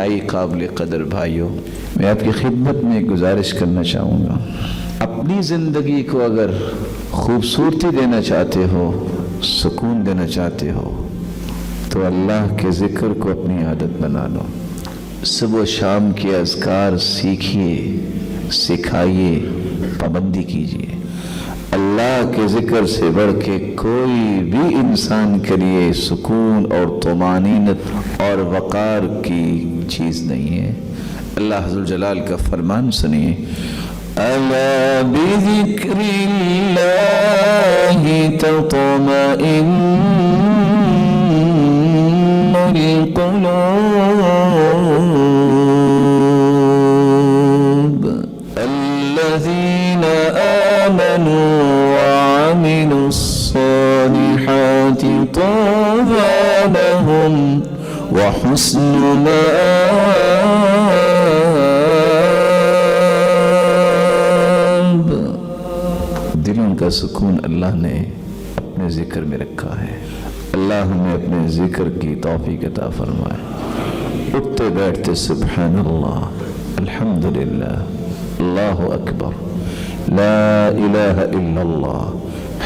انتہائی قابل قدر بھائیوں، میں آپ کی خدمت میں ایک گزارش کرنا چاہوں گا۔ اپنی زندگی کو اگر خوبصورتی دینا چاہتے ہو، سکون دینا چاہتے ہو، تو اللہ کے ذکر کو اپنی عادت بنا لو۔ صبح و شام کے اذکار سیکھیے، سکھائیے، پابندی کیجیے۔ اللہ کے ذکر سے بڑھ کے کوئی بھی انسان کے لیے سکون اور طمانینت اور وقار کی چیز نہیں ہے۔ اللہ ذو الجلال کا فرمان سنیے، الا بذکر اللہ تطمئن القلوب الذین آمنوا وعملوا الصالحات طوبى لهم وحسن مآب۔ دلوں کا سکون اللہ نے اپنے ذکر میں رکھا ہے۔ اللہ ہمیں اپنے ذکر کی توفیق عطا فرمائے۔ اٹھتے بیٹھتے سبحان اللہ، الحمدللہ، اللہ اکبر، لا الہ الا اللہ،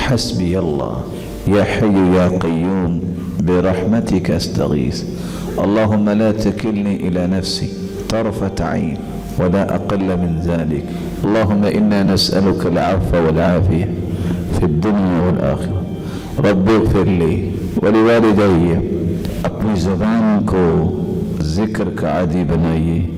حسبی اللہ، یا حی یا قیوم برحمتک استغیث، اللہم لا تکلنی الی نفسی طرفة عین ولا اقل من ذلك، اللہم انا نسألک العفو والعافیہ فی الدنیا والآخرہ، رب اغفر لی ولوالدی۔ اپنی زبان کو ذکر کا عادی بنائیے،